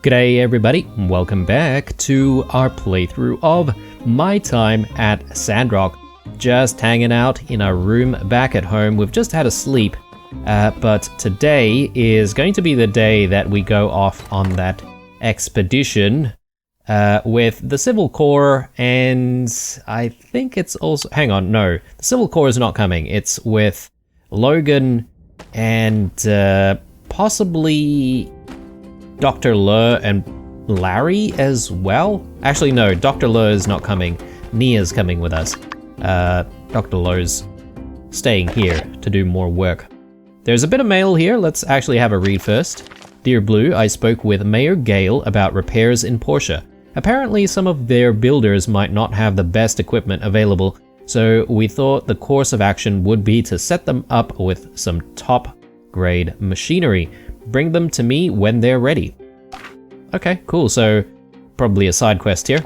G'day everybody, welcome back to our playthrough of my time at Sandrock. Just hanging out in our room back at home. We've just had a sleep, but today is going to be the day that we go off on that expedition with the Civil Corps, and I think it's also... Hang on, no, the Civil Corps is not coming. It's with Logan and possibly Dr. Le and Larry as well? Actually, no, Dr. Le is not coming. Nia's coming with us. Dr. Lo's staying here to do more work. There's a bit of mail here. Let's actually have a read first. Dear Blue, I spoke with Mayor Gale about repairs in Porsche. Apparently, some of their builders might not have the best equipment available, so we thought the course of action would be to set them up with some top-grade machinery. Bring them to me when they're ready. Okay, cool. So, probably a side quest here.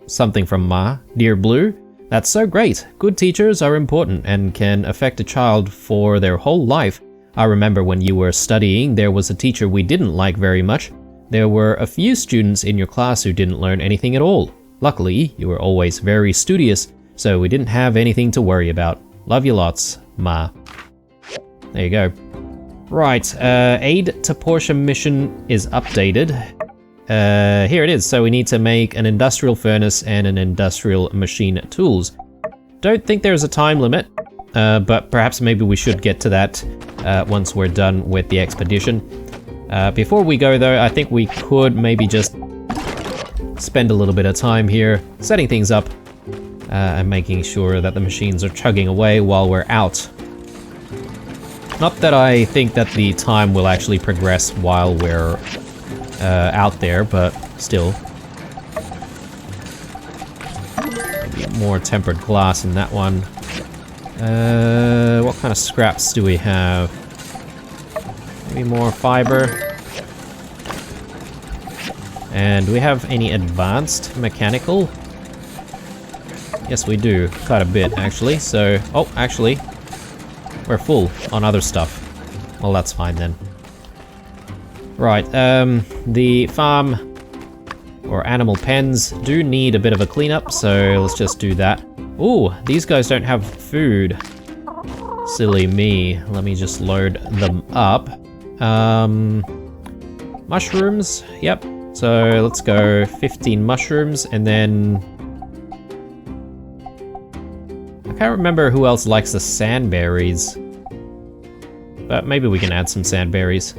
Something from Ma. Dear Blue, that's so great. Good teachers are important and can affect a child for their whole life. I remember when you were studying, there was a teacher we didn't like very much. There were a few students in your class who didn't learn anything at all. Luckily, you were always very studious, so we didn't have anything to worry about. Love you lots, Ma. There you go. Right, aid to Porsche mission is updated. Here it is. So we need to make an industrial furnace and an industrial machine tools. Don't think there's a time limit, but perhaps maybe we should get to that once we're done with the expedition. Before we go though, I think we could maybe just spend a little bit of time here setting things up and making sure that the machines are chugging away while we're out. Not that I think that the time will actually progress while we're out there, but still. Maybe more tempered glass in that one. What kind of scraps do we have? Maybe more fiber. And do we have any advanced mechanical? Yes, we do. Quite a bit, actually. So, oh, actually, we're full on other stuff. Well, that's fine then. Right, the farm or animal pens do need a bit of a cleanup, so let's just do that. Ooh, these guys don't have food. Silly me. Let me just load them up. Mushrooms, yep. So let's go 15 mushrooms, and then I can't remember who else likes the sandberries, but maybe we can add some sandberries.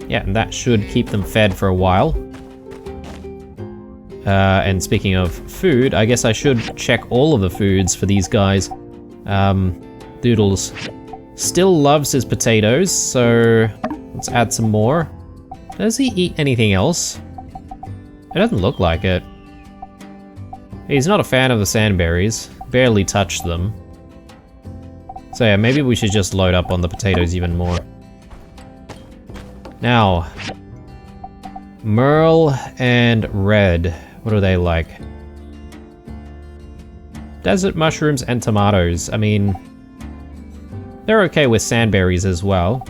Yeah, and that should keep them fed for a while. And speaking of food, I guess I should check all of the foods for these guys. Doodles still loves his potatoes, so let's add some more. Does he eat anything else? It doesn't look like it. He's not a fan of the sandberries. Barely touched them. So yeah, maybe we should just load up on the potatoes even more. Now, Merle and Red, what are they like? Desert mushrooms and tomatoes. I mean, they're okay with sandberries as well.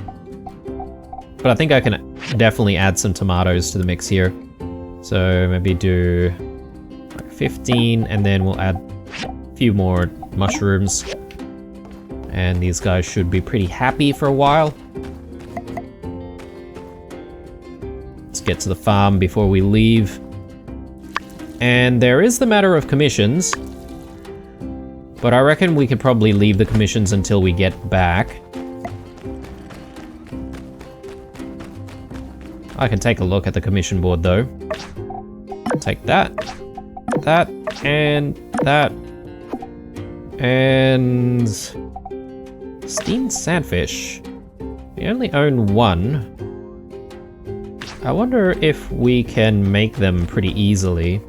But I think I can definitely add some tomatoes to the mix here. So maybe do like 15, and then we'll add a few more mushrooms. And these guys should be pretty happy for a while. Let's get to the farm before we leave. And there is the matter of commissions. But I reckon we could probably leave the commissions until we get back. I can take a look at the commission board though. Take that, that, and that. And steamed sandfish. We only own one. I wonder if we can make them pretty easily.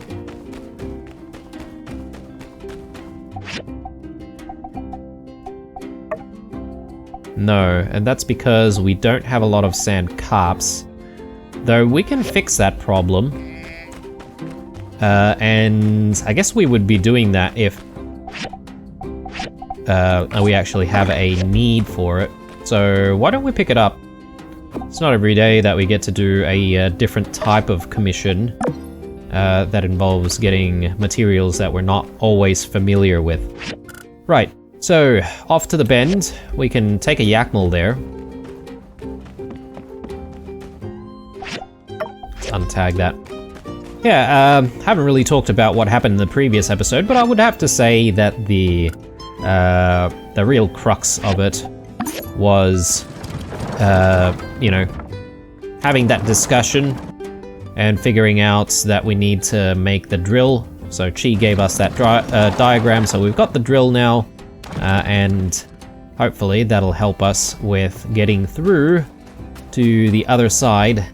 No, and that's because we don't have a lot of sand carps. Though we can fix that problem. And I guess we would be doing that if we actually have a need for it. So why don't we pick it up It's not every day that we get to do a different type of commission that involves getting materials that we're not always familiar with. Right, so off to the bend. We can take a Yakmal there. Let's untag that. Yeah, haven't really talked about what happened in the previous episode, but I would have to say that the real crux of it was, you know, having that discussion and figuring out that we need to make the drill. So Chi gave us that diagram, so we've got the drill now, and hopefully that'll help us with getting through to the other side.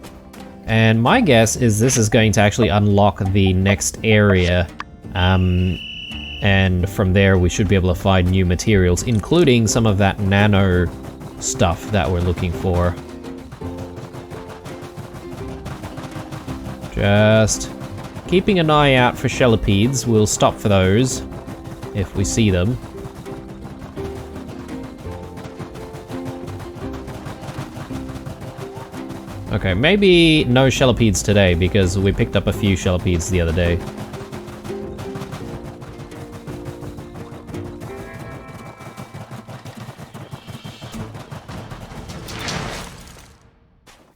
And my guess is this is going to actually unlock the next area, and from there we should be able to find new materials, including some of that nano stuff that we're looking for. Just keeping an eye out for shellipedes. We'll stop for those if we see them. Okay, maybe no shellipedes today because we picked up a few shellipedes the other day.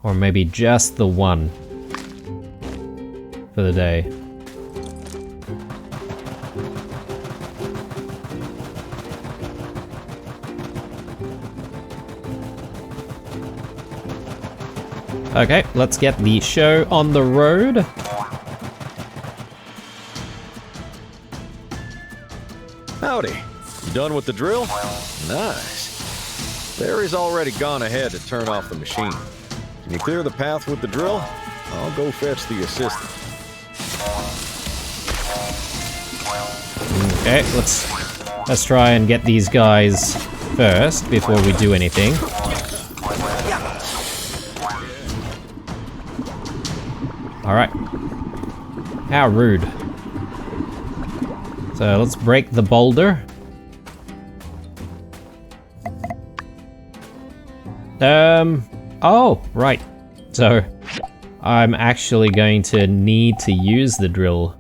Or maybe just the one for the day. Okay, let's get the show on the road. Howdy. You done with the drill? Nice. Larry's already gone ahead to turn off the machine. Can you clear the path with the drill? I'll go fetch the assistant. Okay, let's try and get these guys first before we do anything. Alright. How rude. So let's break the boulder. Oh, right. So I'm actually going to need to use the drill.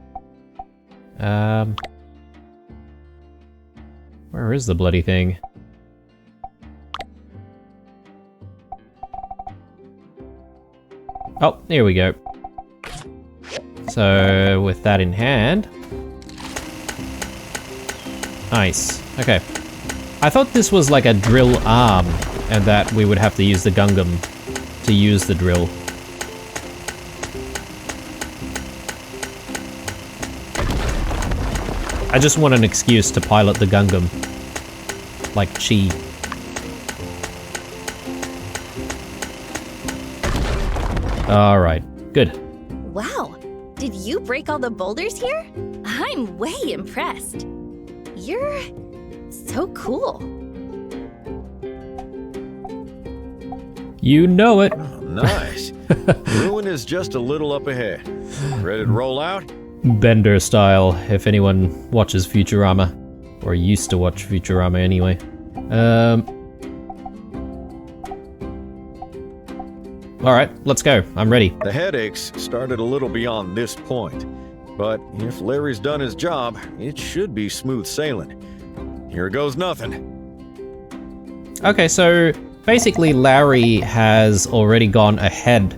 Where is the bloody thing? Oh, here we go. So with that in hand. Nice. Okay. I thought this was like a drill arm and that we would have to use the Gungam to use the drill. I just want an excuse to pilot the Gungam. Like Chi. Alright, good. Wow, did you break all the boulders here? I'm way impressed. You're so cool. You know it. Oh, nice. Ruin is just a little up ahead. Ready to roll out? Bender style, if anyone watches Futurama. Or used to watch Futurama anyway. Alright, let's go. I'm ready. The headaches started a little beyond this point. But if Larry's done his job, it should be smooth sailing. Here goes nothing. Okay, so basically Larry has already gone ahead.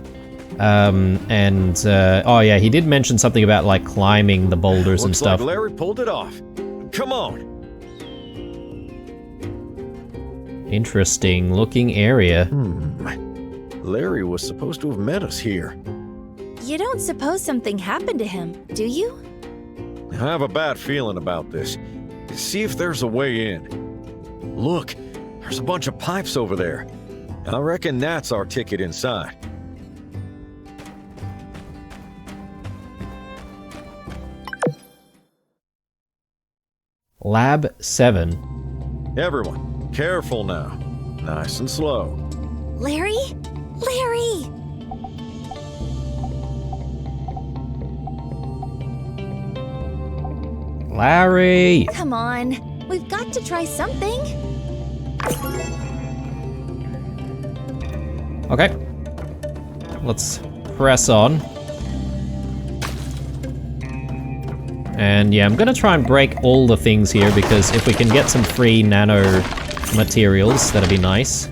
Oh yeah, he did mention something about like climbing the boulders and stuff. Looks like Larry pulled it off. Come on. Interesting looking area. Larry was supposed to have met us here. You don't suppose something happened to him, do you? I have a bad feeling about this. See if there's a way in. Look, there's a bunch of pipes over there. I reckon that's our ticket inside. Lab 7. Everyone, careful now. Nice and slow. Larry? Larry! Larry! Come on, we've got to try something. Okay, let's press on. And yeah, I'm gonna try and break all the things here, because if we can get some free nano materials, that'd be nice.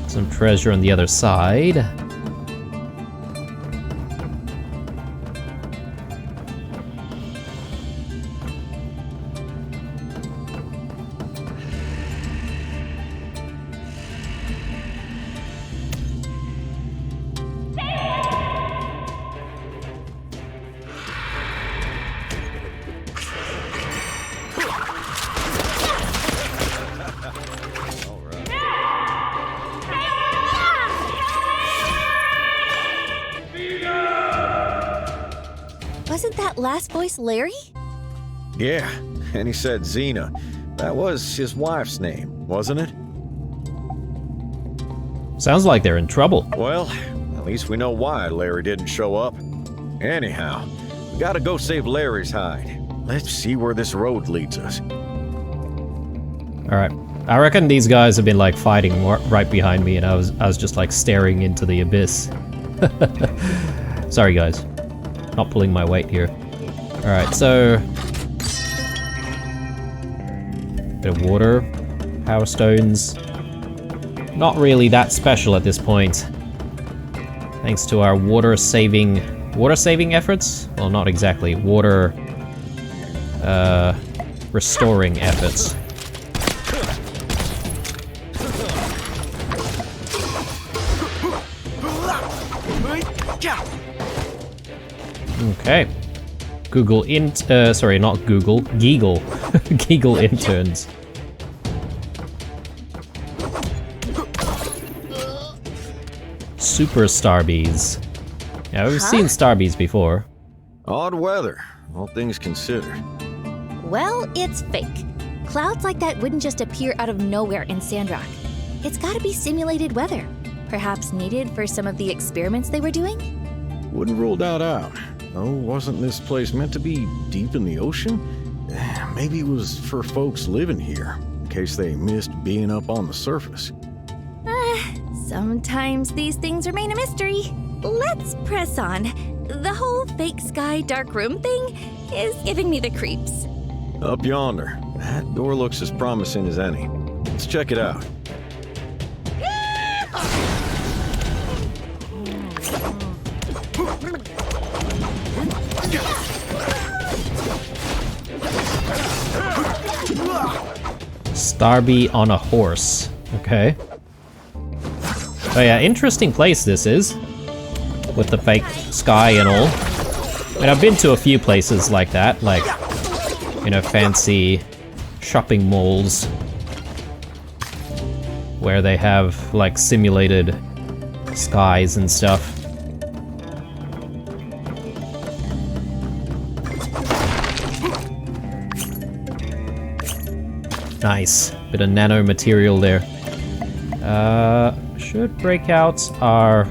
Some treasure on the other side. Wasn't that last voice Larry? Yeah, and he said Xena. That was his wife's name, wasn't it? Sounds like they're in trouble. Well, at least we know why Larry didn't show up. Anyhow, we gotta go save Larry's hide. Let's see where this road leads us. Alright. I reckon these guys have been like fighting right behind me, and I was just like staring into the abyss. Sorry guys. Not pulling my weight here. Alright, so... bit of water. Power stones. Not really that special at this point. Thanks to our water saving efforts? Well, not exactly. Water... restoring efforts. Okay. Sorry, not Google. Geagle. Geagle interns. Super Starbees. Yeah, we've seen Starbees before. Odd weather, all things considered. Well, it's fake. Clouds like that wouldn't just appear out of nowhere in Sandrock. It's gotta be simulated weather. Perhaps needed for some of the experiments they were doing? Wouldn't rule that out. Oh, wasn't this place meant to be deep in the ocean? Maybe it was for folks living here, in case they missed being up on the surface. Sometimes these things remain a mystery. Let's press on. The whole fake sky dark room thing is giving me the creeps. Up yonder. That door looks as promising as any. Let's check it out. Starbee on a horse. Okay. Oh yeah, interesting place this is. With the fake sky and all. I mean, I've been to a few places like that, like, you know, fancy shopping malls. Where they have, like, simulated skies and stuff. Nice. Bit of nano material there. Should break out our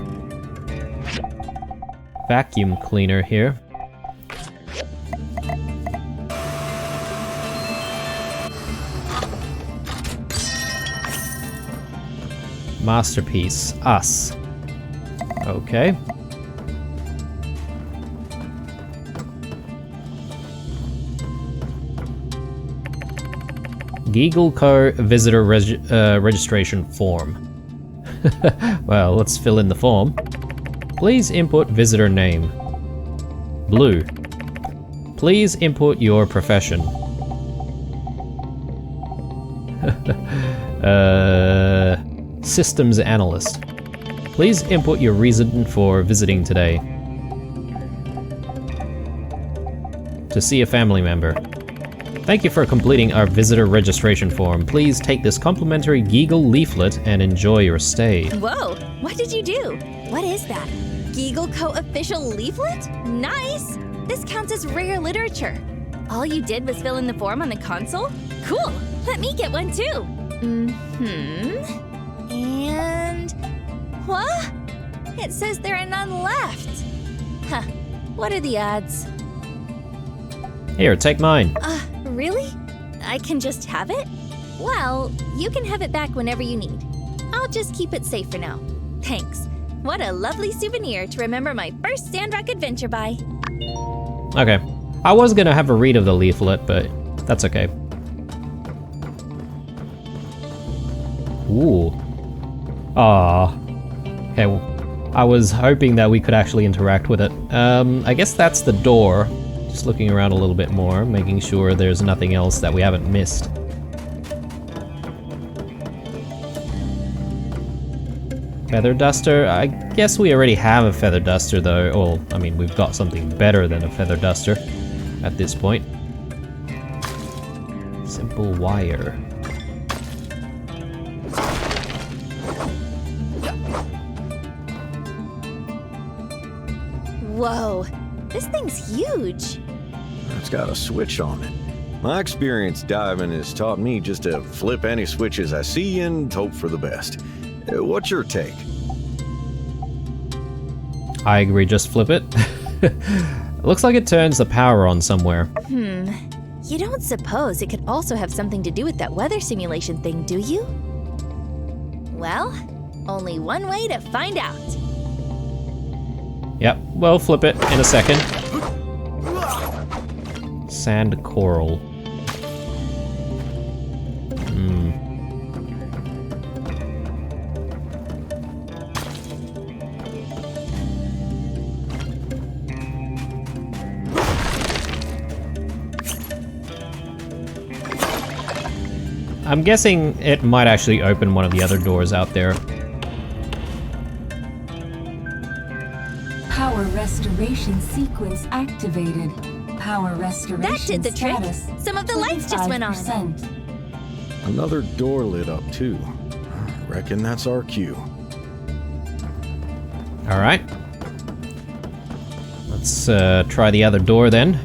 vacuum cleaner here. Masterpiece. Us. Okay. Geagle Co. visitor registration form. Well, let's fill in the form. Please input visitor name. Blue. Please input your profession. Systems analyst. Please input your reason for visiting today. To see a family member. Thank you for completing our visitor registration form. Please take this complimentary Geagle leaflet and enjoy your stay. Whoa, what did you do? What is that? Geagle Co. official leaflet? Nice! This counts as rare literature. All you did was fill in the form on the console? Cool, let me get one too. And... what? It says there are none left. Huh, what are the odds? Here, take mine. Really? I can just have it? Well, you can have it back whenever you need. I'll just keep it safe for now. Thanks. What a lovely souvenir to remember my first Sandrock adventure by. Okay. I was gonna have a read of the leaflet, but that's okay. Ooh. Ah. Okay, well, I was hoping that we could actually interact with it. I guess that's the door. Just looking around a little bit more, making sure there's nothing else that we haven't missed. Feather duster? I guess we already have a feather duster though. Well, I mean, we've got something better than a feather duster at this point. Simple wire. Whoa, this thing's huge. It's got a switch on it. My experience diving has taught me just to flip any switches I see and hope for the best. What's your take? I agree, just flip it. Looks like it turns the power on somewhere. You don't suppose it could also have something to do with that weather simulation thing, do you? Well, only one way to find out. Yep, we'll flip it in a second. Sand coral. I'm guessing it might actually open one of the other doors out there. Power restoration sequence activated. Power restoration That did the trick. status, Some of the lights just went on. 25%. Another door lit up too. Reckon that's our cue. All right. Let's try the other door then.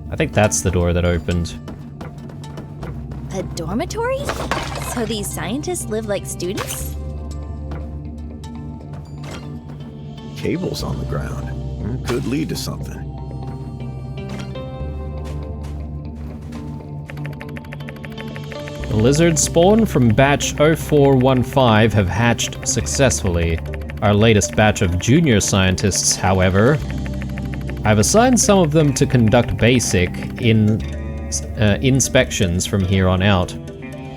I think that's the door that opened. A dormitory? So these scientists live like students? Cables on the ground. Could lead to something. The lizard spawn from batch 0415 have hatched successfully. Our latest batch of junior scientists, however, I've assigned some of them to conduct basic inspections from here on out.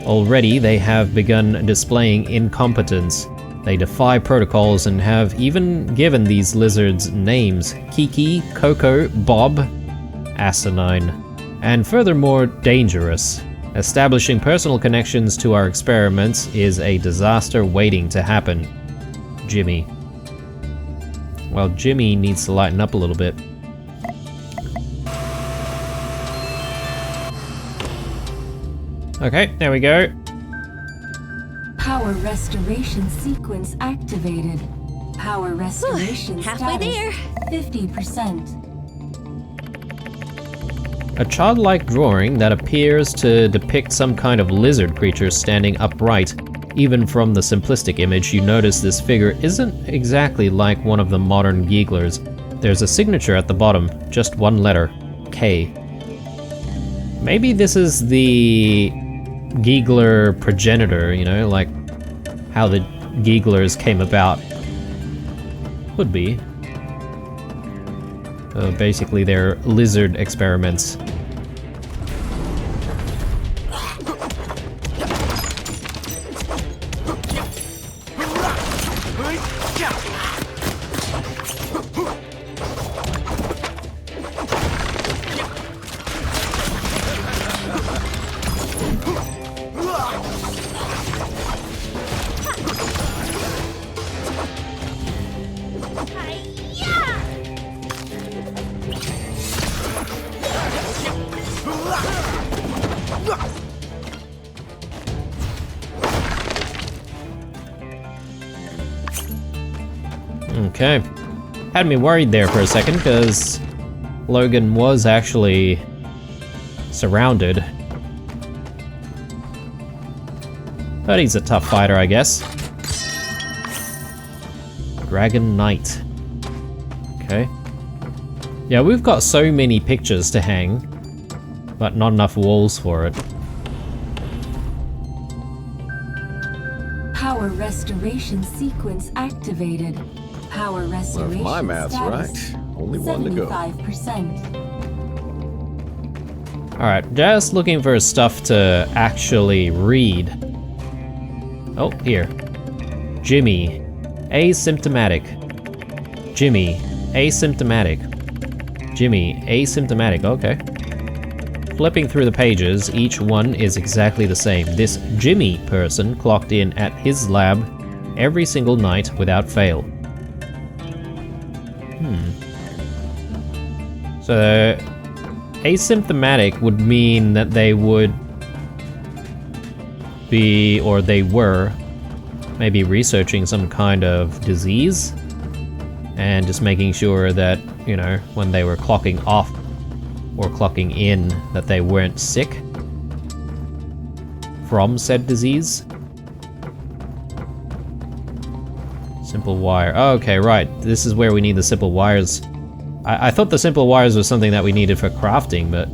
Already, they have begun displaying incompetence. They defy protocols and have even given these lizards names: Kiki, Coco, Bob, asinine, and furthermore dangerous. Establishing personal connections to our experiments is a disaster waiting to happen. Jimmy. Well, Jimmy needs to lighten up a little bit. Okay, there we go. Power restoration sequence activated. Power restoration halfway status, there. 50%. A childlike drawing that appears to depict some kind of lizard creature standing upright. Even from the simplistic image, you notice this figure isn't exactly like one of the modern Geeglers. There's a signature at the bottom, just one letter, K. Maybe this is the Geegler progenitor, you know, like how the Geeglers came about. Could be. Basically, they're lizard experiments. Okay. Had me worried there for a second, because Logan was actually surrounded. But he's a tough fighter, I guess. Dragon Knight. Okay. Yeah, we've got so many pictures to hang. but not enough walls for it. Power restoration sequence activated. Power Well, restoration if my math's status, right, only one to go. 75%. Alright, just looking for stuff to actually read. Oh, here. Jimmy, asymptomatic. Jimmy, asymptomatic. Jimmy, asymptomatic, okay. Flipping through the pages, each one is exactly the same. This Jimmy person clocked in at his lab every single night without fail. So, asymptomatic would mean that they would be, or they were, maybe researching some kind of disease and just making sure that, you know, when they were clocking off or clocking in, that they weren't sick from said disease. Simple wire. Oh, okay, right. This is where we need the simple wires. I thought the simple wires was something that we needed for crafting, but...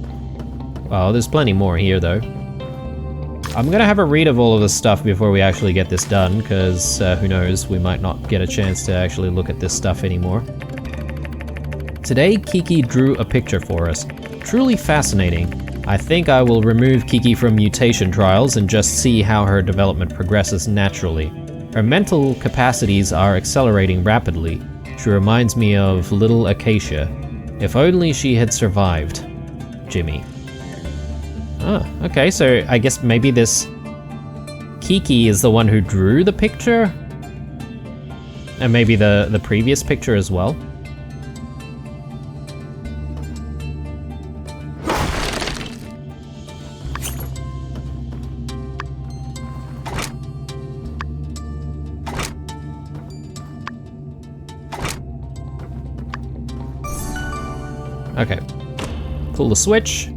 well, there's plenty more here, though. I'm gonna have a read of all of this stuff before we actually get this done, because who knows, we might not get a chance to actually look at this stuff anymore. Today, Kiki drew a picture for us. Truly fascinating. I think I will remove Kiki from mutation trials and just see how her development progresses naturally. Her mental capacities are accelerating rapidly. She reminds me of little Acacia. If only she had survived. Jimmy. Oh, okay, so I guess maybe this Kiki is the one who drew the picture? And maybe the previous picture as well? Okay. Pull the switch.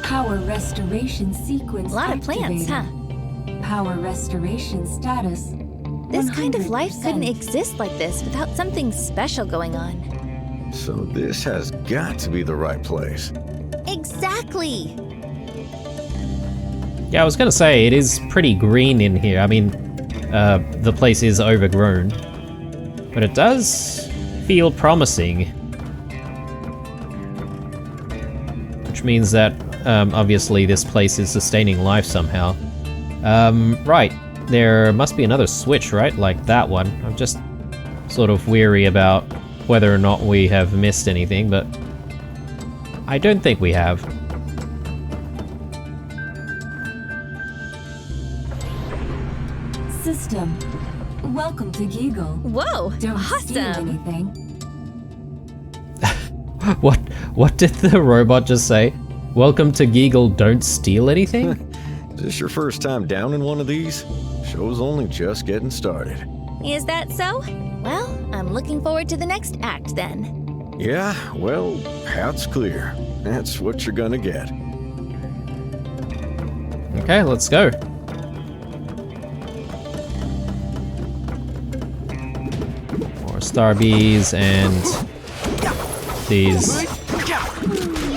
Power restoration sequence A lot of plants, activated. huh? Power restoration status. This kind of life 100%. couldn't exist like this without something special going on. So this has got to be the right place. Exactly! Yeah, I was gonna say, it is pretty green in here. I mean, the place is overgrown. But it does feel promising. Which means that, obviously this place is sustaining life somehow. Right. There must be another switch, right? Like that one. I'm just sort of weary about whether or not we have missed anything, but I don't think we have. System. Welcome to Giggle. Whoa! Don't steal Awesome! anything. What did the robot just say? Welcome to Giggle, don't steal anything? Is this your first time down in one of these? Show's only just getting started. Is that so? Well, I'm looking forward to the next act then. Yeah, well, path's clear. That's what you're gonna get. Okay, let's go. More star bees and these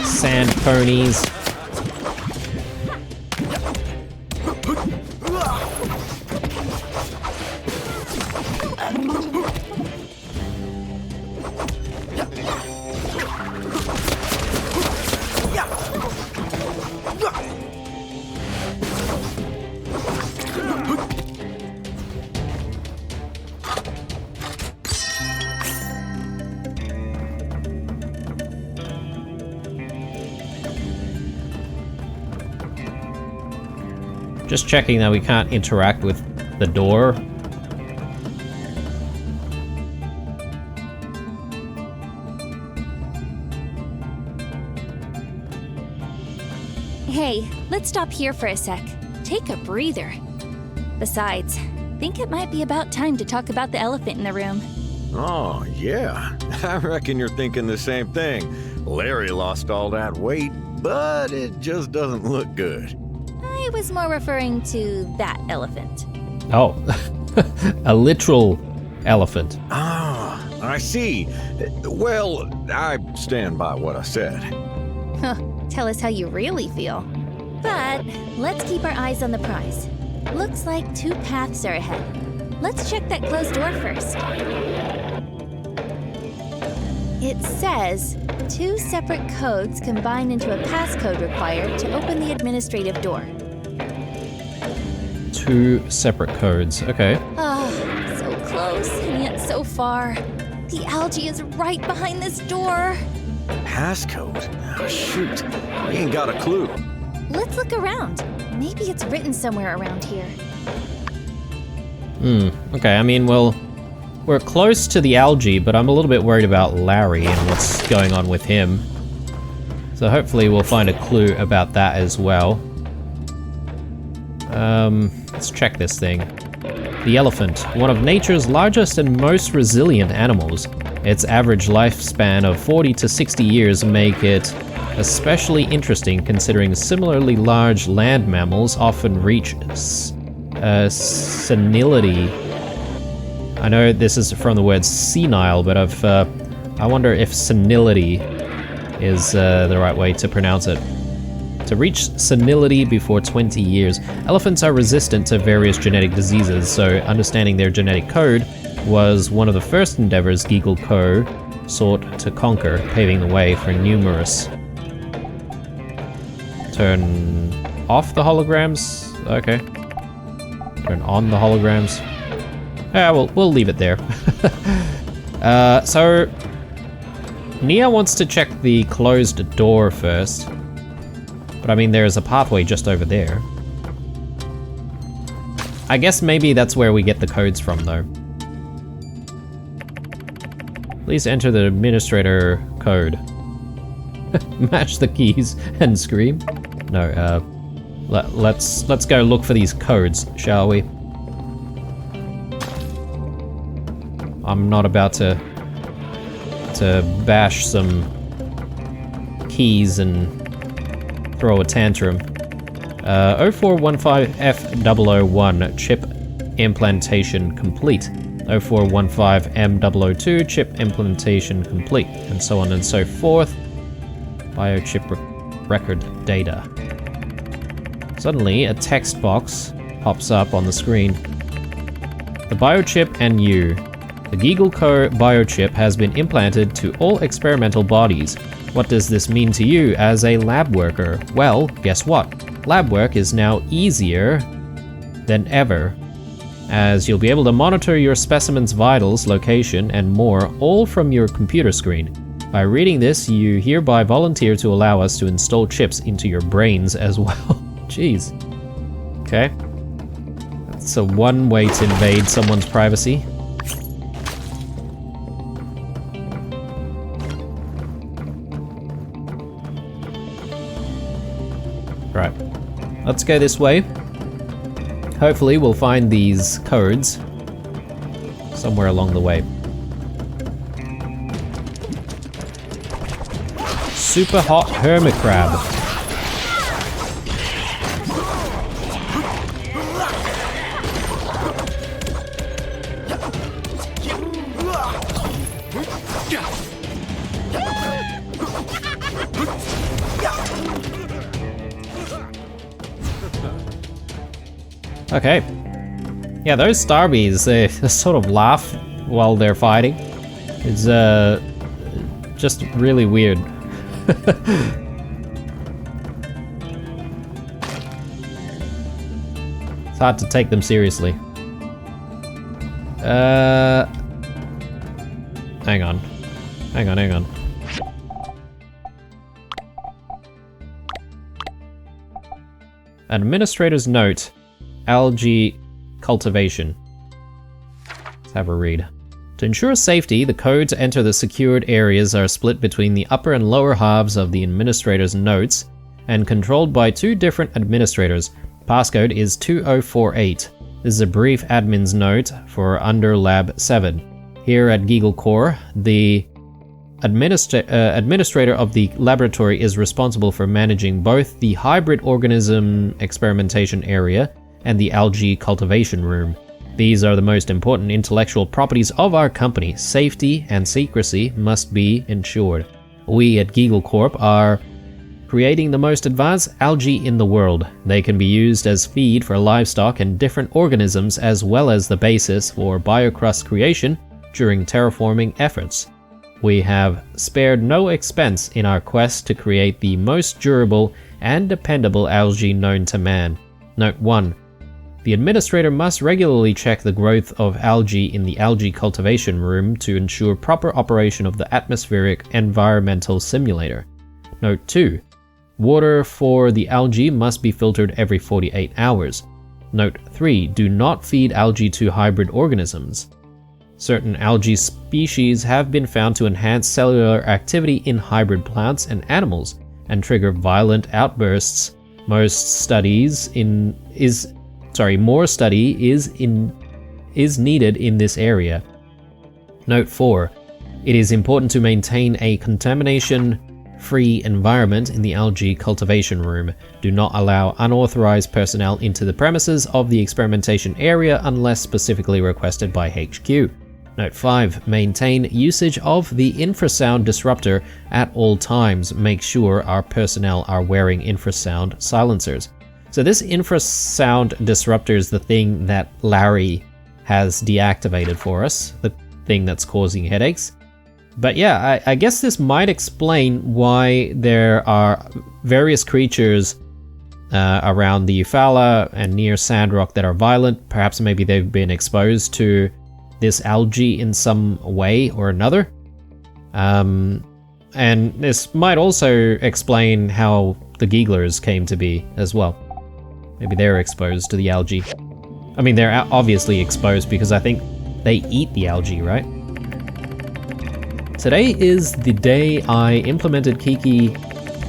sand ponies. Just checking that we can't interact with the door. Hey, let's stop here for a sec. Take a breather. Besides, think it might be about time to talk about the elephant in the room. Oh, yeah. I reckon you're thinking the same thing. Larry lost all that weight, but it just doesn't look good. I was more referring to that elephant. Oh, a literal elephant. Ah, I see. Well, I stand by what I said. Tell us how you really feel. But let's keep our eyes on the prize. Looks like 2 paths are ahead. Let's check that closed door first. It says 2 separate codes combined into a passcode required to open the administrative door. 2 separate codes, okay. Oh, so close and yet so far. The algae is right behind this door. Passcode? Oh, shoot. We ain't got a clue. Let's look around. Maybe it's written somewhere around here. Okay, I mean, well, we're close to the algae, but I'm a little bit worried about Larry and what's going on with him. So hopefully we'll find a clue about that as well. Let's check this thing. The elephant, one of nature's largest and most resilient animals. Its average lifespan of 40 to 60 years make it especially interesting considering similarly large land mammals often reach senility. I know this is from the word senile, but I wonder if senility is the right way to pronounce it. To reach senility before 20 years, elephants are resistant to various genetic diseases, so understanding their genetic code was one of the first endeavors Geagle Co. sought to conquer, paving the way for numerous. Turn off the holograms? Okay. Turn on the holograms. Yeah, we'll leave it there. So Nia wants to check the closed door first. But I mean, there's a pathway just over there. I guess maybe that's where we get the codes from, though. Please enter the administrator code. Match the keys and scream. No, let's go look for these codes, shall we? I'm not about to bash some keys and throw a tantrum. 0415F001 chip implantation complete. 0415M002 chip implantation complete, and so on and so forth. Biochip record data. Suddenly, a text box pops up on the screen. The biochip and you. The Geagle Co. biochip has been implanted to all experimental bodies. What does this mean to you as a lab worker? Well, guess what? Lab work is now easier than ever, as you'll be able to monitor your specimen's vitals, location, and more, all from your computer screen. By reading this, you hereby volunteer to allow us to install chips into your brains as well. Jeez. Okay. That's a one way to invade someone's privacy. Right. Let's go this way. Hopefully we'll find these codes somewhere along the way. Super hot hermit crab. Okay. Yeah, those starbees, they sort of laugh while they're fighting. It's just really weird. It's hard to take them seriously. Hang on. An administrator's note. Algae cultivation. Let's have a read. To ensure safety, the codes to enter the secured areas are split between the upper and lower halves of the administrator's notes and controlled by 2 different administrators. Passcode is 2048. This is a brief admin's note for under Lab 7. Here at Geagle Core, the administrator of the laboratory is responsible for managing both the hybrid organism experimentation area and the algae cultivation room. These are the most important intellectual properties of our company. Safety and secrecy must be ensured. We at Geagle Corp are creating the most advanced algae in the world. They can be used as feed for livestock and different organisms, as well as the basis for biocrust creation during terraforming efforts. We have spared no expense in our quest to create the most durable and dependable algae known to man. Note 1. The administrator must regularly check the growth of algae in the algae cultivation room to ensure proper operation of the atmospheric environmental simulator. Note 2. Water for the algae must be filtered every 48 hours. Note 3. Do not feed algae to hybrid organisms. Certain algae species have been found to enhance cellular activity in hybrid plants and animals and trigger violent outbursts. More study is needed in this area. Note 4. It is important to maintain a contamination-free environment in the algae cultivation room. Do not allow unauthorized personnel into the premises of the experimentation area unless specifically requested by HQ. Note 5. Maintain usage of the infrasound disruptor at all times. Make sure our personnel are wearing infrasound silencers. So this infrasound disruptor is the thing that Larry has deactivated for us, the thing that's causing headaches. But yeah, I guess this might explain why there are various creatures around the Eufaula and near Sandrock that are violent. Perhaps maybe they've been exposed to this algae in some way or another. And this might also explain how the Geeglers came to be as well. Maybe they're exposed to the algae. I mean, they're obviously exposed because I think they eat the algae, right? Today is the day I implemented Kiki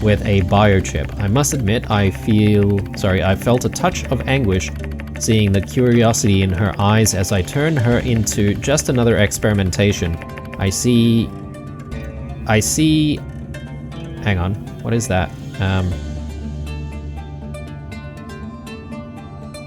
with a biochip. I must admit, I felt a touch of anguish seeing the curiosity in her eyes as I turned her into just another experimentation. I see... Hang on, what is that?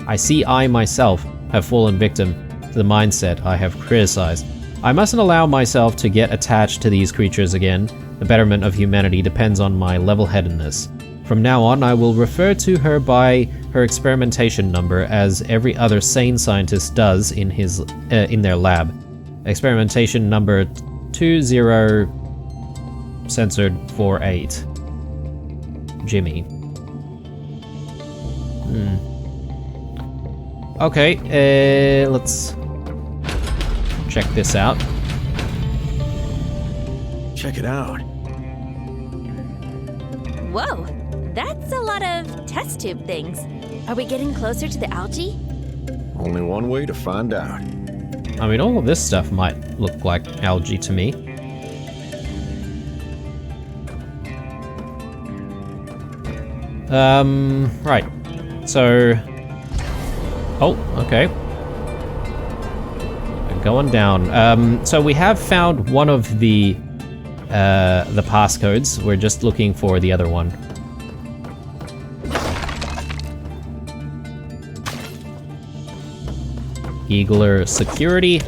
I see I myself have fallen victim to the mindset I have criticized. I mustn't allow myself to get attached to these creatures again. The betterment of humanity depends on my level-headedness. From now on, I will refer to her by her experimentation number, as every other sane scientist does in their lab. Experimentation number 20 censored 48. Jimmy. Okay, let's check this out. Check it out. Whoa, that's a lot of test tube things. Are we getting closer to the algae? Only one way to find out. I mean, all of this stuff might look like algae to me. Right. So... Oh, okay. Going down. So we have found one of the passcodes. We're just looking for the other one. Eagler security.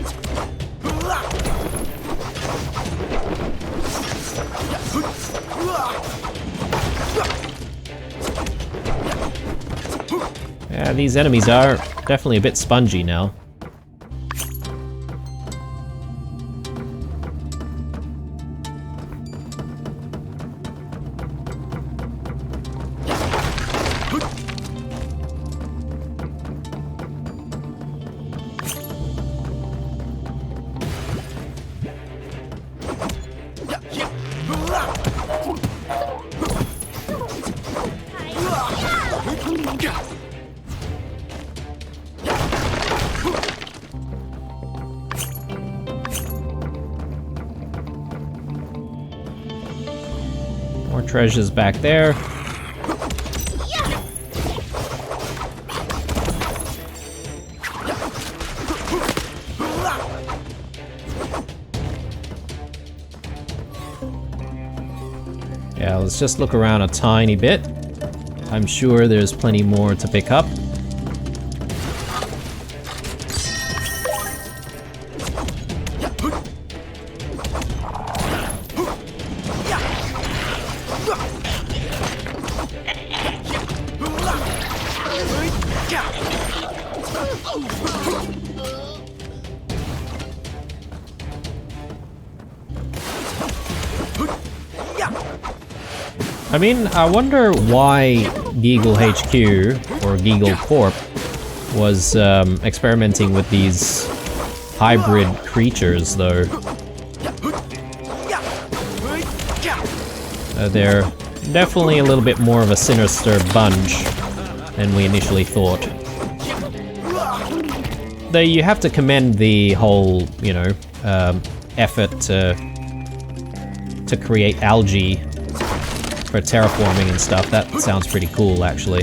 Yeah, these enemies are definitely a bit spongy now. More treasures back there. Yeah, let's just look around a tiny bit. I'm sure there's plenty more to pick up. I mean, I wonder why Geagle HQ, or Geagle Corp, was experimenting with these hybrid creatures, though. They're definitely a little bit more of a sinister bunch than we initially thought. Though you have to commend the whole, you know, effort to create algae for terraforming and stuff. That sounds pretty cool, actually.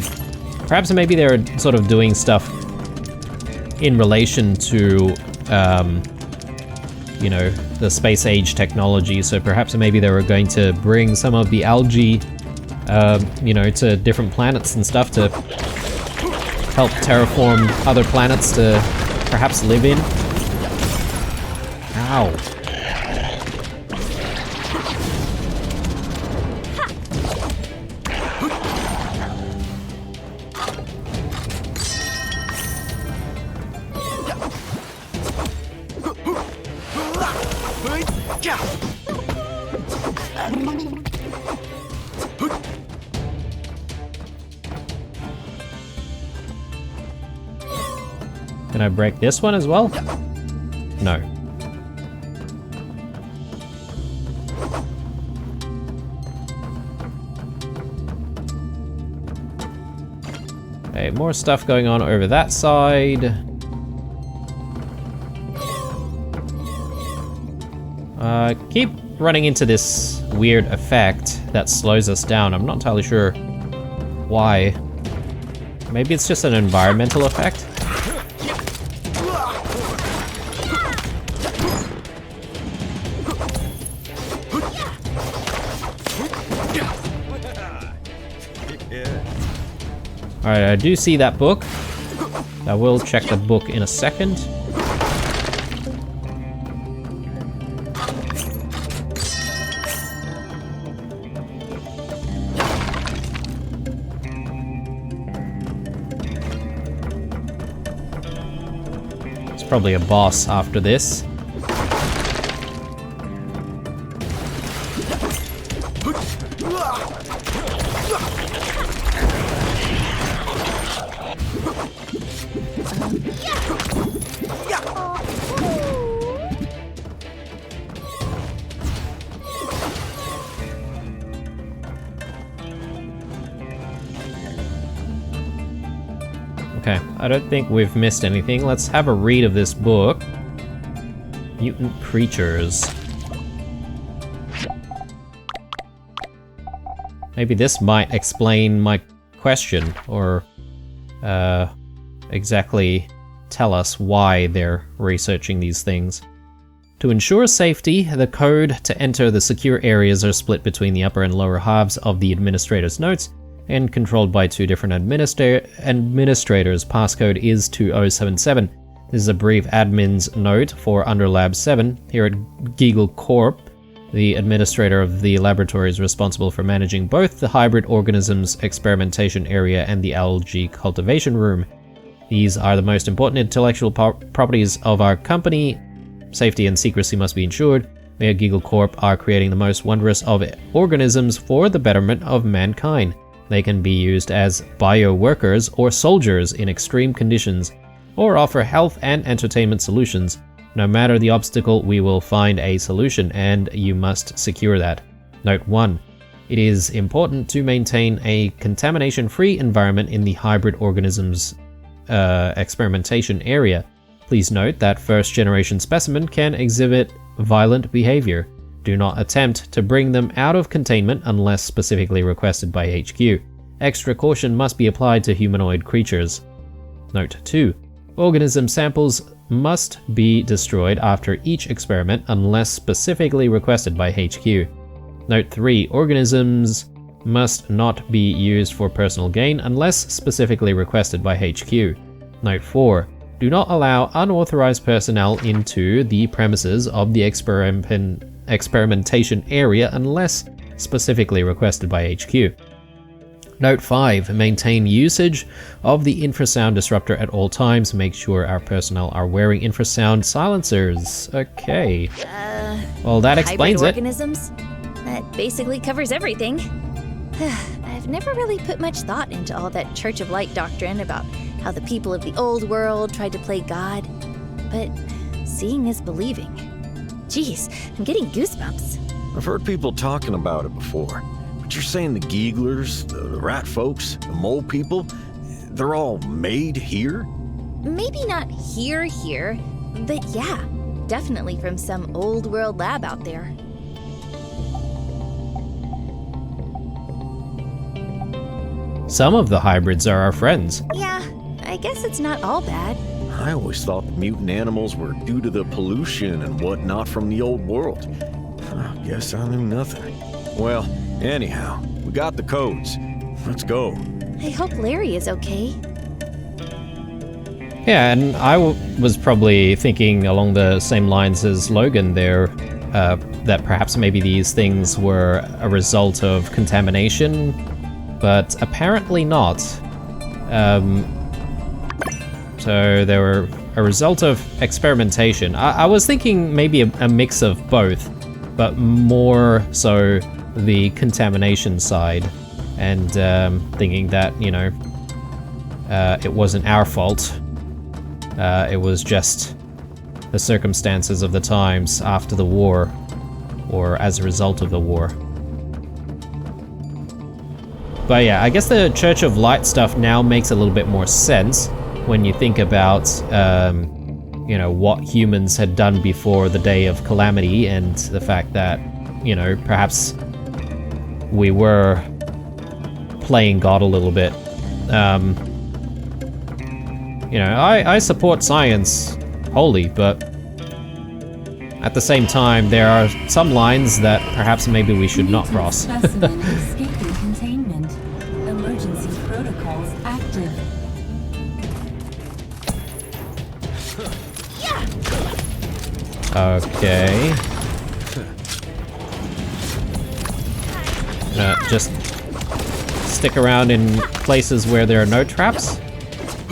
Perhaps maybe they're sort of doing stuff in relation to, you know, the space age technology. So perhaps maybe they were going to bring some of the algae, you know, to different planets and stuff to help terraform other planets to perhaps live in. Ow. Can I break this one as well? No. Okay, more stuff going on over that side. Keep running into this weird effect that slows us down. I'm not entirely sure why. Maybe it's just an environmental effect? Alright, I do see that book. I will check the book in a second. It's probably a boss after this. Okay, I don't think we've missed anything. Let's have a read of this book. Mutant creatures. Maybe this might explain my question, or exactly tell us why they're researching these things. To ensure safety, the code to enter the secure areas are split between the upper and lower halves of the administrator's notes and controlled by two different administrators. Passcode is 2077. This is a brief admin's note for Underlab 7. Here at Geagle Corp, the administrator of the laboratory is responsible for managing both the hybrid organisms experimentation area and the algae cultivation room. These are the most important intellectual properties of our company. Safety and secrecy must be ensured. We at Geagle Corp are creating the most wondrous of organisms for the betterment of mankind. They can be used as bio-workers or soldiers in extreme conditions, or offer health and entertainment solutions. No matter the obstacle, we will find a solution, and you must secure that. Note 1. It is important to maintain a contamination-free environment in the hybrid organisms experimentation area. Please note that first-generation specimen can exhibit violent behavior. Do not attempt to bring them out of containment unless specifically requested by HQ. Extra caution must be applied to humanoid creatures. Note 2. Organism samples must be destroyed after each experiment unless specifically requested by HQ. Note 3. Organisms must not be used for personal gain unless specifically requested by HQ. Note 4. Do not allow unauthorized personnel into the premises of the experimentation area unless specifically requested by HQ. Note 5. Maintain usage of the infrasound disruptor at all times. Make sure our personnel are wearing infrasound silencers. Okay. Well, that explains hybrid it. organisms? That basically covers everything. I've never really put much thought into all that Church of Light doctrine about how the people of the old world tried to play God. But seeing is believing. Geez, I'm getting goosebumps. I've heard people talking about it before. But you're saying the Geeglers, the rat folks, the mole people, they're all made here? Maybe not here, but yeah, definitely from some old world lab out there. Some of the hybrids are our friends. Yeah, I guess it's not all bad. I always thought the mutant animals were due to the pollution and whatnot from the old world. I guess I knew nothing. Well, anyhow, we got the codes. Let's go. I hope Larry is okay. Yeah, and I was probably thinking along the same lines as Logan there, that perhaps maybe these things were a result of contamination, but apparently not. So they were a result of experimentation. I was thinking maybe a mix of both, but more so the contamination side, and thinking that, you know, it wasn't our fault. It was just the circumstances of the times after the war, or as a result of the war. But yeah, I guess the Church of Light stuff now makes a little bit more sense when you think about, you know, what humans had done before the Day of Calamity, and the fact that, you know, perhaps we were playing God a little bit. You know, I support science wholly, but at the same time, there are some lines that perhaps maybe we should not cross. Specimen escaping containment. Emergency protocols active. Okay. Just stick around in places where there are no traps.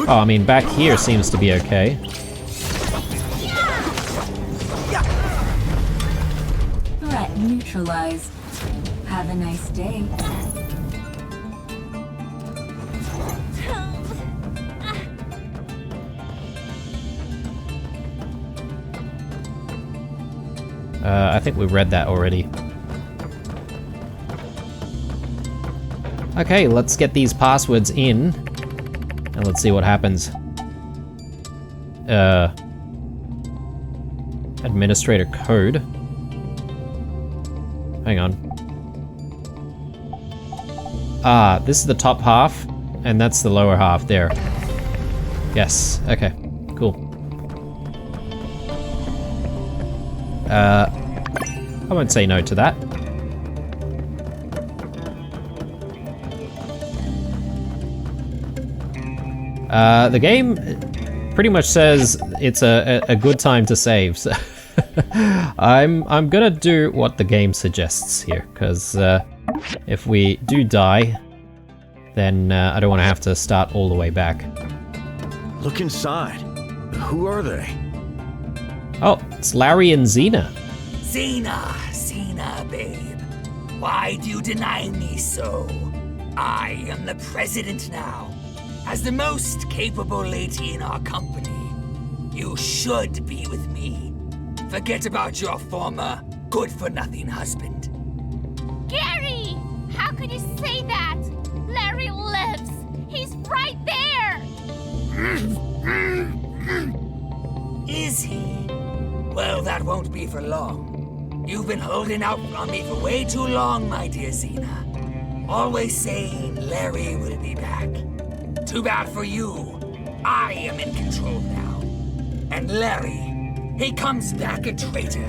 Oh, I mean, back here seems to be okay. Threat neutralized. Have a nice day. I think we read that already. Okay, let's get these passwords in, and let's see what happens. Administrator code. Hang on. Ah, this is the top half, and that's the lower half there. Yes, okay, cool. I won't say no to that. The game pretty much says it's a good time to save, so I'm gonna do what the game suggests here, because if we do die, then I don't want to have to start all the way back. Look inside. Who are they? Oh, it's Larry and Xena. Xena, babe. Why do you deny me so? I am the president now. As the most capable lady in our company, you should be with me. Forget about your former good-for-nothing husband. Gary! How could you say that? Larry lives! He's right there! Is he? Well, that won't be for long. You've been holding out on me for way too long, my dear Xena. Always saying Larry will be back. Too bad for you. I am in control now. And Larry, he comes back a traitor,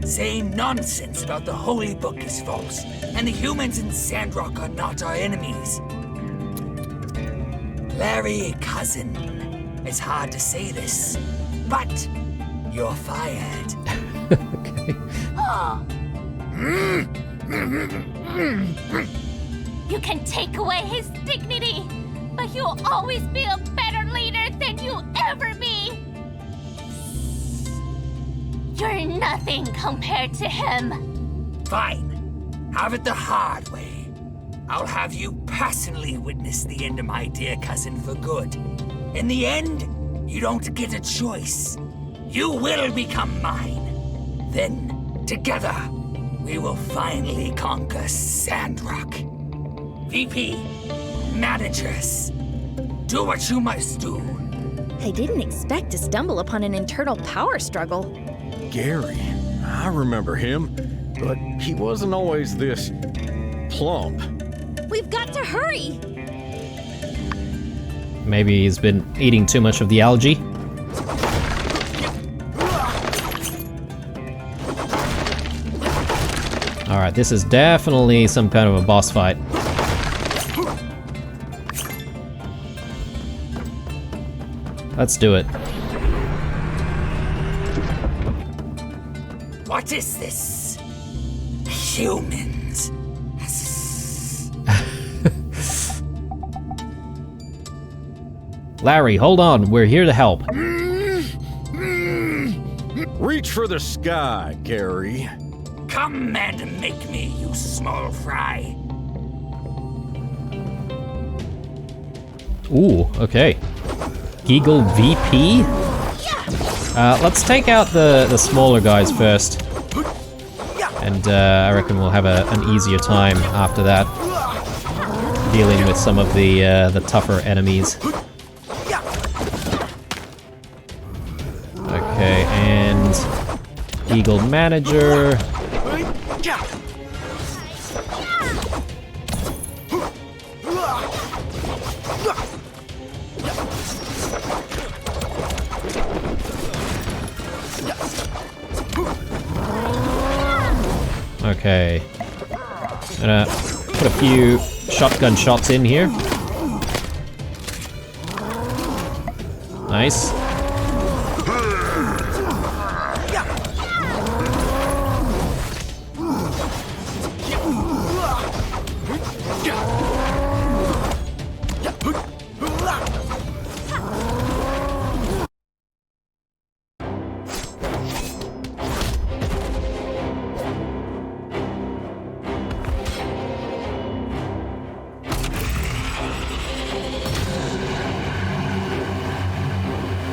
saying nonsense about the Holy Book is false, and the humans in Sandrock are not our enemies. Larry, cousin, it's hard to say this, but you're fired. Okay. You can take away his dignity, but you'll always be a better leader than you'll ever be. You're nothing compared to him. Fine. Have it the hard way. I'll have you personally witness the end of my dear cousin for good. In the end, you don't get a choice. You will become mine. Then, together, we will finally conquer Sandrock. VP, managers, do what you must do. I didn't expect to stumble upon an internal power struggle. Gary, I remember him, but he wasn't always this plump. We've got to hurry! Maybe he's been eating too much of the algae. Alright, this is definitely some kind of a boss fight. Let's do it. What is this? Humans. Larry, hold on. We're here to help. Reach for the sky, Gary. Come and make me, you small fry. Ooh, okay. Giggle VP? Let's take out the smaller guys first. And I reckon we'll have an easier time after that. Dealing with some of the tougher enemies. Okay, and Eagle Manager. Okay. Gonna put a few shotgun shots in here. Nice.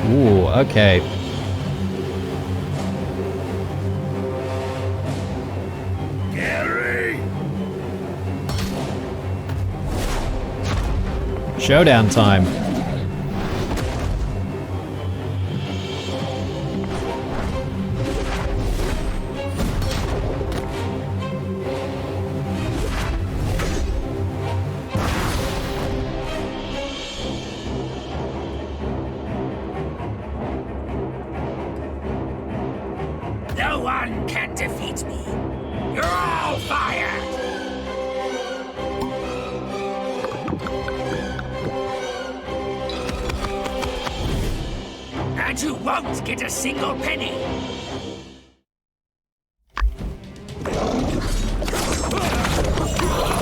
Ooh, okay. Gary! Showdown time. No one can defeat me. You're all fired! And you won't get a single penny.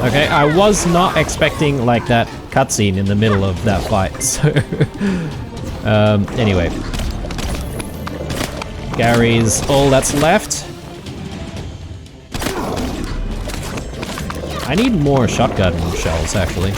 Okay, I was not expecting like that cutscene in the middle of that fight, so anyway. Gary's all that's left. I need more shotgun shells, actually.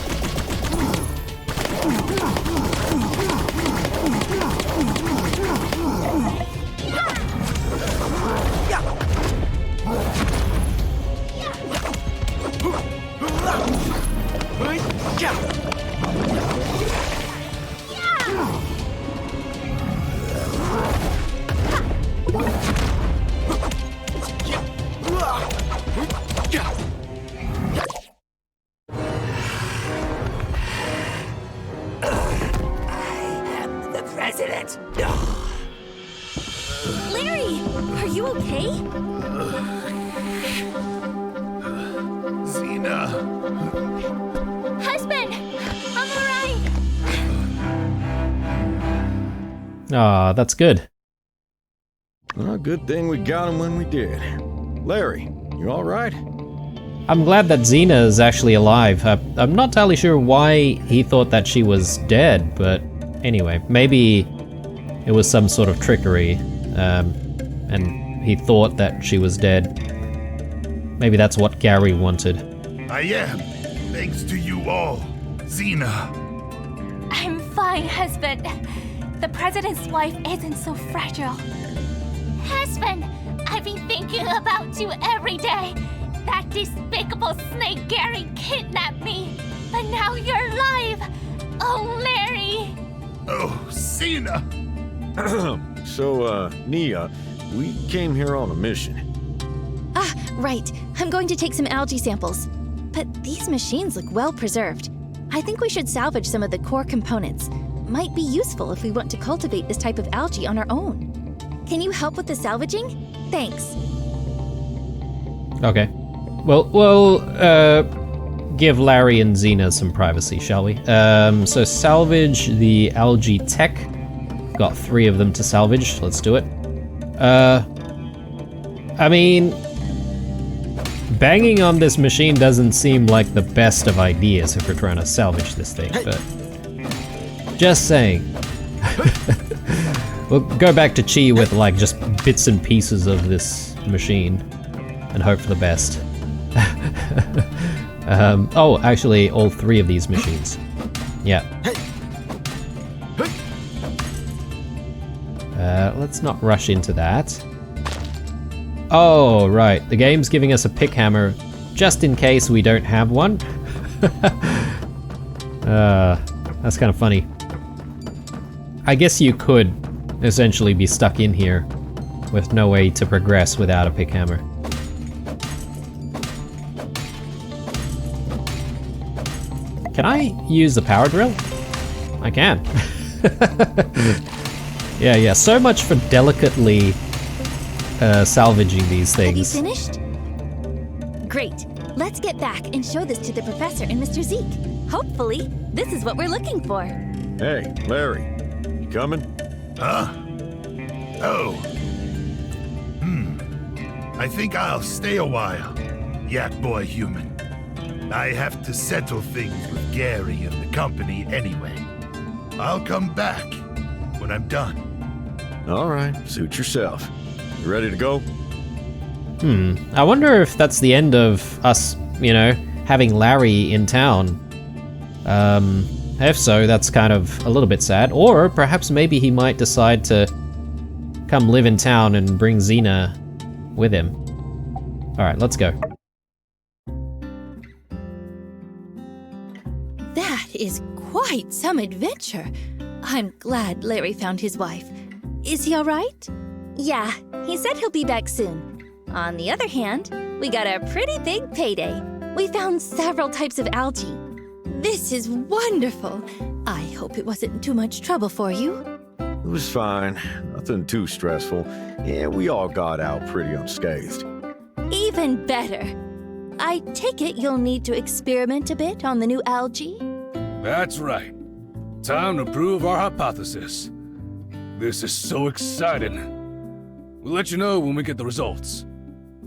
President. Larry, are you okay? Zena. Husband, I'm alright. Ah, that's good. Well, good thing we got him when we did. Larry, you all right? I'm glad that Xena is actually alive. I'm not entirely sure why he thought that she was dead, but anyway, maybe it was some sort of trickery, and he thought that she was dead. Maybe that's what Gary wanted. I am Thanks to you all, Xena. I'm fine, husband. The president's wife isn't so fragile. Husband, I've been thinking about you every day. That despicable snake Gary kidnapped me, but now you're alive. Oh, Larry. Oh, Xena. So, Nia, we came here on a mission. Ah, right. I'm going to take some algae samples. But these machines look well preserved. I think we should salvage some of the core components. Might be useful if we want to cultivate this type of algae on our own. Can you help with the salvaging? Thanks. Okay. We'll give Larry and Xena some privacy, shall we? So salvage the algae tech. Got 3 of them to salvage. Let's do it. I mean, banging on this machine doesn't seem like the best of ideas if we're trying to salvage this thing, but just saying. We'll go back to Chi with like just bits and pieces of this machine and hope for the best. Oh, actually, all 3 of these machines. Yeah. Let's not rush into that. Oh, right. The game's giving us a pick hammer just in case we don't have one. That's kind of funny. I guess you could essentially be stuck in here with no way to progress without a pick hammer. Can I use the power drill? I can. Yeah, so much for delicately salvaging these things. Have you finished? Great. Let's get back and show this to the professor and Mr. Zeke. Hopefully, this is what we're looking for. Hey, Larry, you coming? Huh? Oh. I think I'll stay a while, Yak Boy Human. I have to settle things with Gary and the company anyway. I'll come back when I'm done. All right, suit yourself. You ready to go? I wonder if that's the end of us, having Larry in town. If so, that's kind of a little bit sad. Or perhaps maybe he might decide to come live in town and bring Xena with him. Alright, let's go. That is quite some adventure. I'm glad Larry found his wife. Is he all right? Yeah, he said he'll be back soon. On the other hand, we got a pretty big payday. We found several types of algae. This is wonderful. I hope it wasn't too much trouble for you. It was fine. Nothing too stressful. Yeah, we all got out pretty unscathed. Even better. I take it you'll need to experiment a bit on the new algae? That's right. Time to prove our hypothesis. This is so exciting. We'll let you know when we get the results.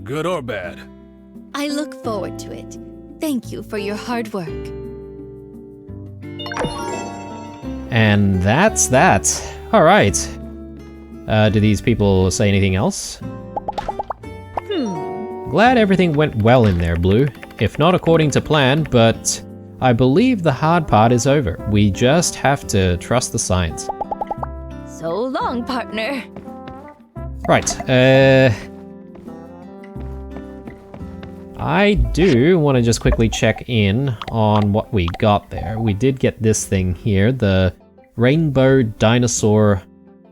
Good or bad. I look forward to it. Thank you for your hard work. And that's that. Alright. Do these people say anything else? Glad everything went well in there, Blue. If not according to plan, but I believe the hard part is over. We just have to trust the science. So long, partner. Right, I do want to just quickly check in on what we got there. We did get this thing here, the Rainbow Dinosaur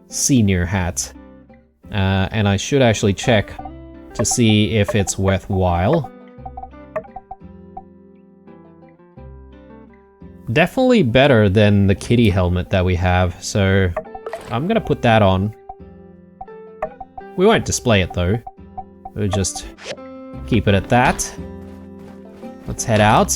Senior Hat. And I should actually check to see if it's worthwhile. Definitely better than the kitty helmet that we have, so I'm gonna put that on. We won't display it though. We'll just keep it at that. Let's head out.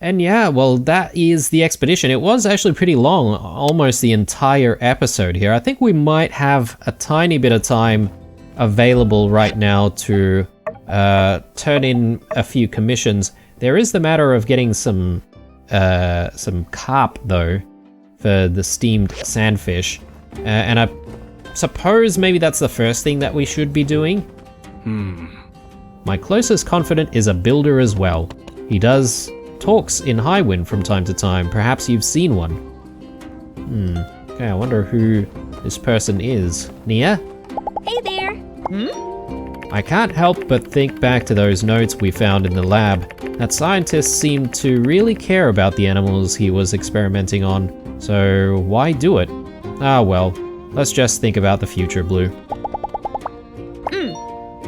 And yeah, well, that is the expedition. It was actually pretty long, almost the entire episode here. I think we might have a tiny bit of time available right now to turn in a few commissions. There is the matter of getting some carp though for the steamed sandfish, and I suppose maybe that's the first thing that we should be doing. My closest confidant is a builder as well. He does talks in Highwind from time to time. Perhaps you've seen one. Okay, I wonder who this person is. Nia? Hey there. I can't help but think back to those notes we found in the lab. That scientist seemed to really care about the animals he was experimenting on. So why do it? Ah well, let's just think about the future, Blue.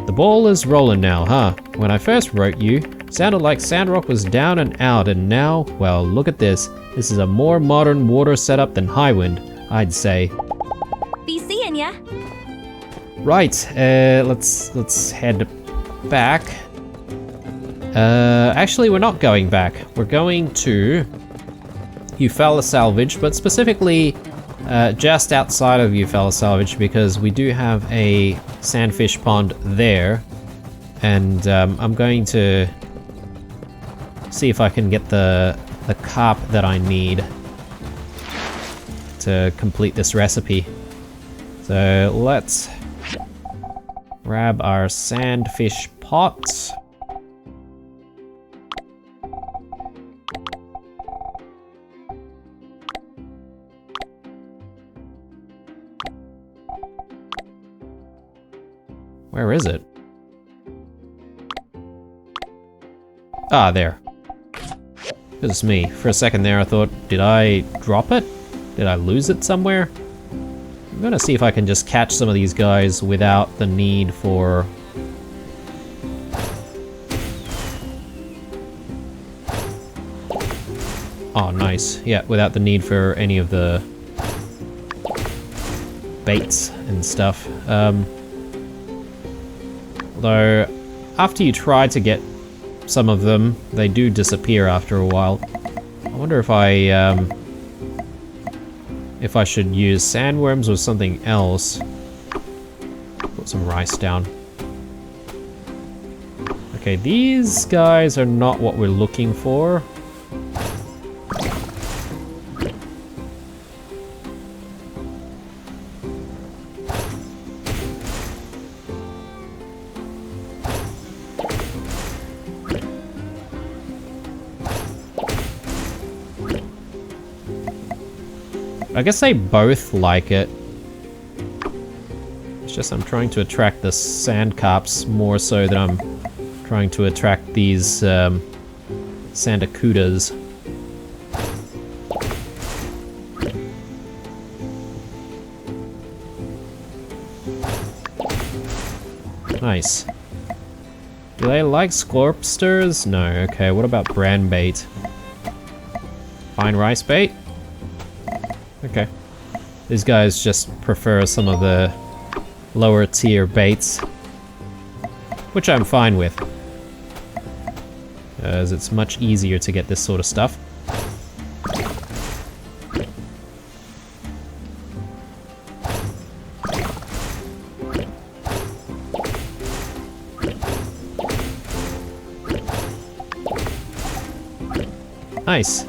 The ball is rolling now, huh? When I first wrote you, sounded like Sandrock was down and out, and now, well, look at this. This is a more modern water setup than Highwind, I'd say. Be seeing ya. Right, let's head back. Actually, we're not going back. We're going to Eufaula Salvage, but specifically just outside of Eufaula Salvage, because we do have a sandfish pond there, and I'm going to see if I can get the carp that I need to complete this recipe. So let's grab our sandfish pot. Where is it? Ah, there. This is me. For a second there I thought, did I drop it? Did I lose it somewhere? I'm gonna see if I can just catch some of these guys without the need for... Oh, nice. Yeah, without the need for any of the baits and stuff. Although, after you try to get some of them, they do disappear after a while. I wonder if I should use sandworms or something else. Put some rice down. Okay, these guys are not what we're looking for. I guess they both like it. It's just I'm trying to attract the sand carps more so than I'm trying to attract these sandacudas. Nice. Do they like scorpsters? No. Okay, what about brand bait? Fine rice bait? Okay. These guys just prefer some of the lower tier baits, which I'm fine with, as it's much easier to get this sort of stuff. Nice.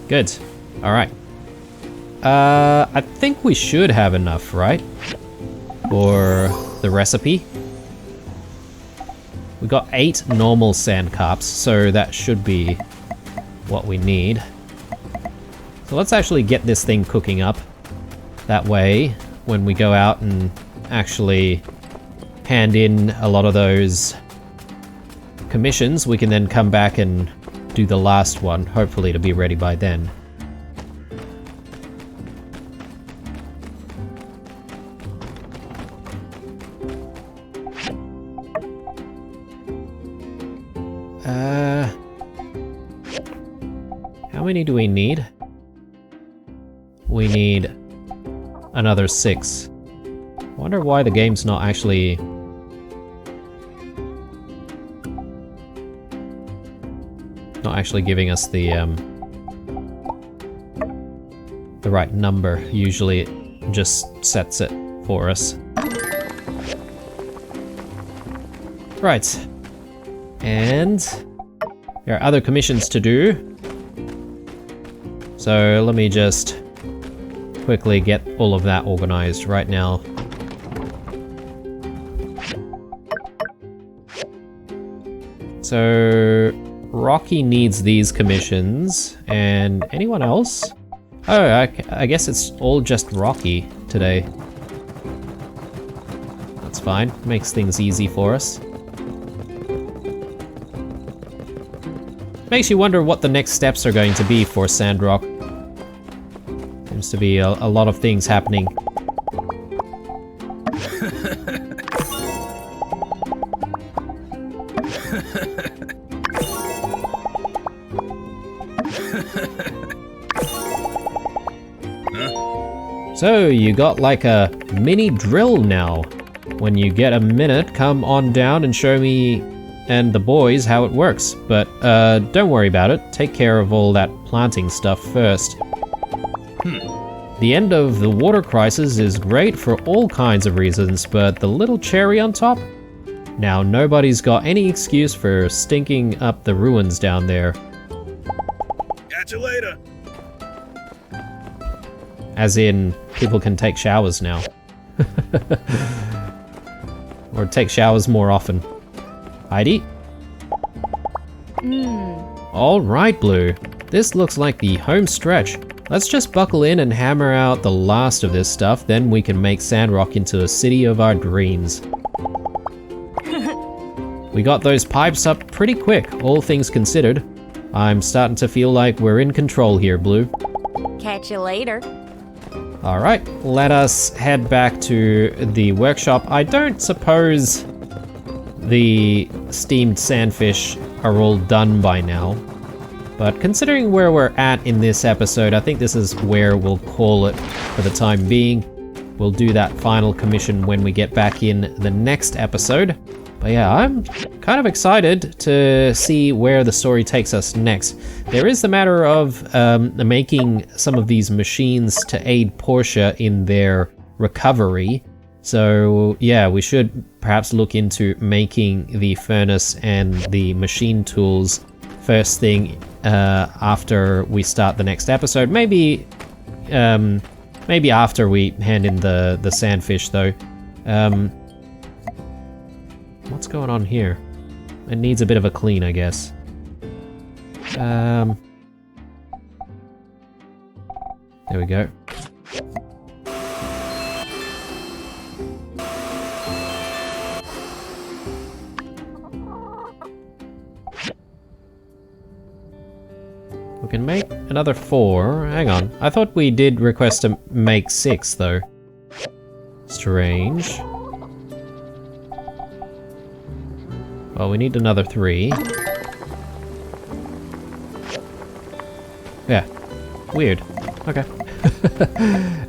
Good. Alright. I think we should have enough, right? For the recipe. We got 8 normal sand carps, so that should be what we need. So let's actually get this thing cooking up. That way, when we go out and actually hand in a lot of those commissions, we can then come back and do the last one, hopefully to be ready by then. How many do we need? We need another 6. I wonder why the game's not actually... not actually giving us the the right number. Usually it just sets it for us. Right. And there are other commissions to do. So let me just quickly get all of that organized right now. So Rocky needs these commissions, and anyone else? Oh, I guess it's all just Rocky today. That's fine, makes things easy for us. Makes you wonder what the next steps are going to be for Sandrock. Seems to be a lot of things happening. So, you got like a mini drill now. When you get a minute, come on down and show me and the boys how it works. But don't worry about it, take care of all that planting stuff first. The end of the water crisis is great for all kinds of reasons, but the little cherry on top? Now nobody's got any excuse for stinking up the ruins down there. Catch you later. As in, people can take showers now. Or take showers more often. Heidi? Alright, Blue. This looks like the home stretch. Let's just buckle in and hammer out the last of this stuff, then we can make Sandrock into a city of our dreams. We got those pipes up pretty quick, all things considered. I'm starting to feel like we're in control here, Blue. Catch you later. Alright, let us head back to the workshop. I don't suppose the steamed sandfish are all done by now, but considering where we're at in this episode, I think this is where we'll call it for the time being. We'll do that final commission when we get back in the next episode. But yeah, I'm kind of excited to see where the story takes us next. There is the matter of making some of these machines to aid Portia in their recovery. So yeah, we should perhaps look into making the furnace and the machine tools first thing after we start the next episode. Maybe after we hand in the sandfish though. What's going on here? It needs a bit of a clean, I guess. There we go. We can make another 4. Hang on. I thought we did request to make 6, though. Strange. Well, we need another 3. Yeah. Weird. Okay.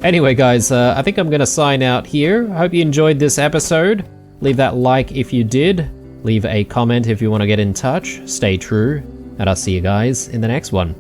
Anyway, guys, I think I'm gonna sign out here. I hope you enjoyed this episode. Leave that like if you did. Leave a comment if you want to get in touch. Stay true. And I'll see you guys in the next one.